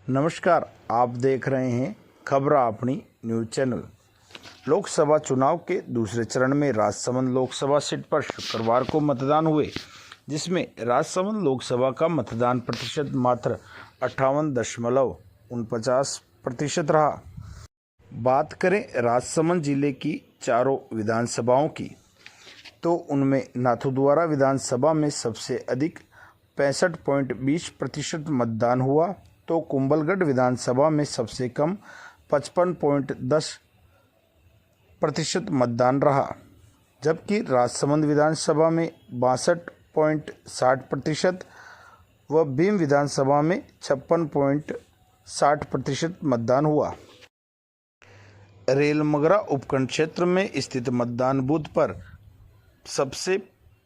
नमस्कार, आप देख रहे हैं खबर अपनी न्यूज़ चैनल। लोकसभा चुनाव के दूसरे चरण में राजसमंद लोकसभा सीट पर शुक्रवार को मतदान हुए, जिसमें राजसमंद लोकसभा का मतदान प्रतिशत मात्र 58.49% रहा। बात करें राजसमंद जिले की चारों विधानसभाओं की, तो उनमें नाथद्वारा विधानसभा में सबसे अधिक 65.20% मतदान हुआ, तो कुंभलगढ़ विधानसभा में सबसे कम 55.10% मतदान रहा, जबकि राजसमंद विधानसभा में 62.60% व भीम विधानसभा में 56.60% मतदान हुआ। रेलमगरा उपखंड क्षेत्र में स्थित मतदान बूथ पर सबसे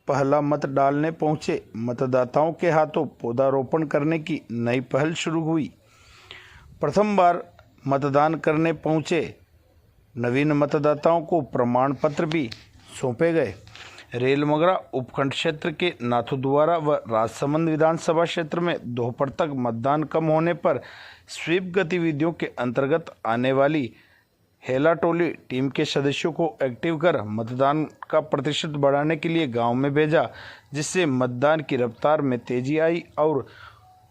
पहला मत डालने पहुंचे मतदाताओं के हाथों पौधारोपण करने की नई पहल शुरू हुई। प्रथम बार मतदान करने पहुंचे नवीन मतदाताओं को प्रमाण पत्र भी सौंपे गए। रेलमगरा उपखंड क्षेत्र के नाथद्वारा व राजसमंद विधानसभा क्षेत्र में दोपहर तक मतदान कम होने पर स्वीप गतिविधियों के अंतर्गत आने वाली हेला टोली टीम के सदस्यों को एक्टिव कर मतदान का प्रतिशत बढ़ाने के लिए गांव में भेजा, जिससे मतदान की रफ्तार में तेजी आई और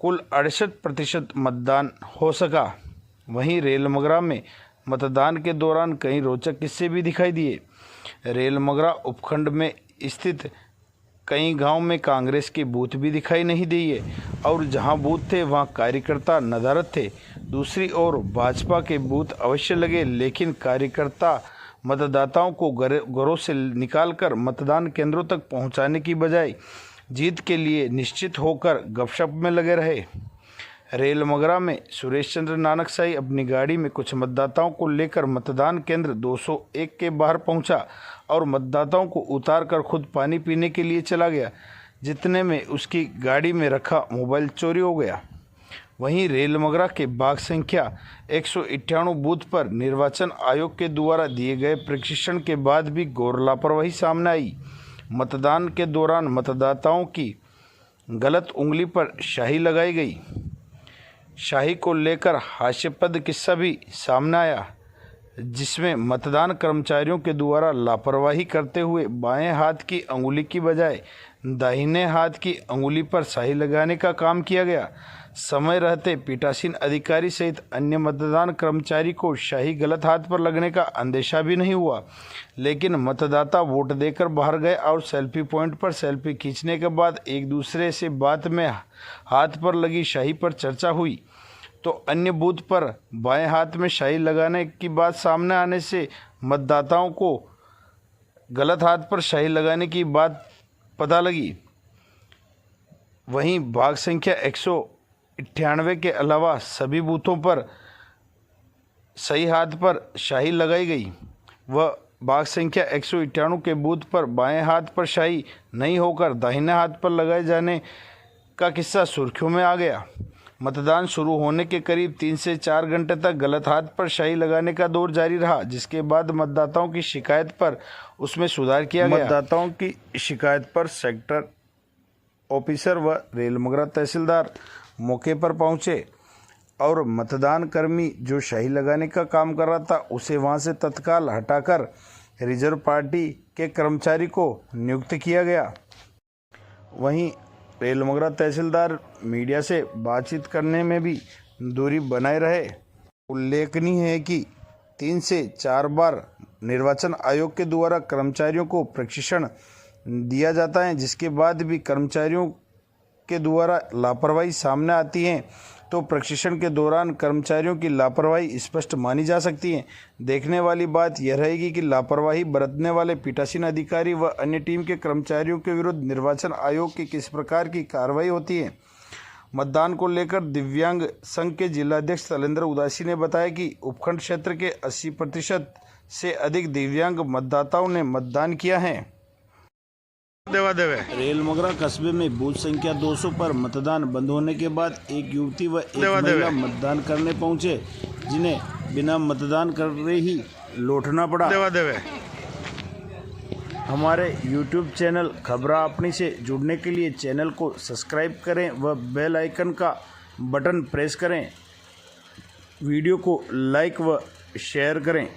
कुल 68% मतदान हो सका। वहीं रेलमगरा में मतदान के दौरान कई रोचक किस्से भी दिखाई दिए। रेलमगरा उपखंड में स्थित कई गांव में कांग्रेस के बूथ भी दिखाई नहीं दिए और जहां बूथ थे वहां कार्यकर्ता नदारद थे। दूसरी ओर भाजपा के बूथ अवश्य लगे, लेकिन कार्यकर्ता मतदाताओं को घरों से निकालकर मतदान केंद्रों तक पहुंचाने की बजाय जीत के लिए निश्चित होकर गपशप में लगे रहे। रेलमगरा में सुरेश चंद्र नानकशाही अपनी गाड़ी में कुछ मतदाताओं को लेकर मतदान केंद्र 201 के बाहर पहुंचा और मतदाताओं को उतारकर खुद पानी पीने के लिए चला गया। जितने में उसकी गाड़ी में रखा मोबाइल चोरी हो गया। वहीं रेलमगरा के बाघ संख्या 198 बूथ पर निर्वाचन आयोग के द्वारा दिए गए प्रशिक्षण के बाद भी घोर लापरवाही सामने आई। मतदान के दौरान मतदाताओं की गलत उंगली पर स्याही लगाई गई। स्याही को लेकर हास्यास्पद किस्सा भी सामने आया, जिसमें मतदान कर्मचारियों के द्वारा लापरवाही करते हुए बाएं हाथ की अंगुली की बजाय दाहिने हाथ की अंगुली पर स्याही लगाने का काम किया गया। समय रहते पीठासीन अधिकारी सहित अन्य मतदान कर्मचारी को स्याही गलत हाथ पर लगने का अंदेशा भी नहीं हुआ, लेकिन मतदाता वोट देकर बाहर गए और सेल्फी पॉइंट पर सेल्फी खींचने के बाद एक दूसरे से बात में हाथ पर लगी स्याही पर चर्चा हुई, तो अन्य बूथ पर बाएं हाथ में स्याही लगाने की बात सामने आने से मतदाताओं को गलत हाथ पर स्याही लगाने की बात पता लगी। वहीं भाग संख्या 198 के अलावा सभी बूथों पर सही हाथ पर स्याही लगाई गई व भाग संख्या 198 के बूथ पर बाएं हाथ पर स्याही नहीं होकर दाहिने हाथ पर लगाए जाने का किस्सा सुर्खियों में आ गया। मतदान शुरू होने के करीब 3 से 4 घंटे तक गलत हाथ पर स्याही लगाने का दौर जारी रहा, जिसके बाद मतदाताओं की शिकायत पर उसमें सुधार किया गया। मतदाताओं की शिकायत पर सेक्टर ऑफिसर व रेलमगरा तहसीलदार मौके पर पहुंचे और मतदान कर्मी जो स्याही लगाने का काम कर रहा था उसे वहां से तत्काल हटाकर रिजर्व पार्टी के कर्मचारी को नियुक्त किया गया। वहीं रेलमगरा तहसीलदार मीडिया से बातचीत करने में भी दूरी बनाए रहे। उल्लेखनीय है कि 3 से 4 बार निर्वाचन आयोग के द्वारा कर्मचारियों को प्रशिक्षण दिया जाता है, जिसके बाद भी कर्मचारियों के द्वारा लापरवाही सामने आती है, तो प्रशिक्षण के दौरान कर्मचारियों की लापरवाही स्पष्ट मानी जा सकती है। देखने वाली बात यह रहेगी कि लापरवाही बरतने वाले पीठासीन अधिकारी व अन्य टीम के कर्मचारियों के विरुद्ध निर्वाचन आयोग की किस प्रकार की कार्रवाई होती है। मतदान को लेकर दिव्यांग संघ के जिलाध्यक्ष शैलेंद्र उदासी ने बताया कि उपखंड क्षेत्र के 80% से अधिक दिव्यांग मतदाताओं ने मतदान किया है। रेलमगरा कस्बे में बूथ संख्या 200 पर मतदान बंद होने के बाद एक युवती व एक महिला मतदान करने पहुंचे, जिन्हें बिना मतदान करे ही लौटना पड़ा। हमारे YouTube चैनल खबर अपनी से जुड़ने के लिए चैनल को सब्सक्राइब करें व बेल आइकन का बटन प्रेस करें वीडियो को लाइक व शेयर करें।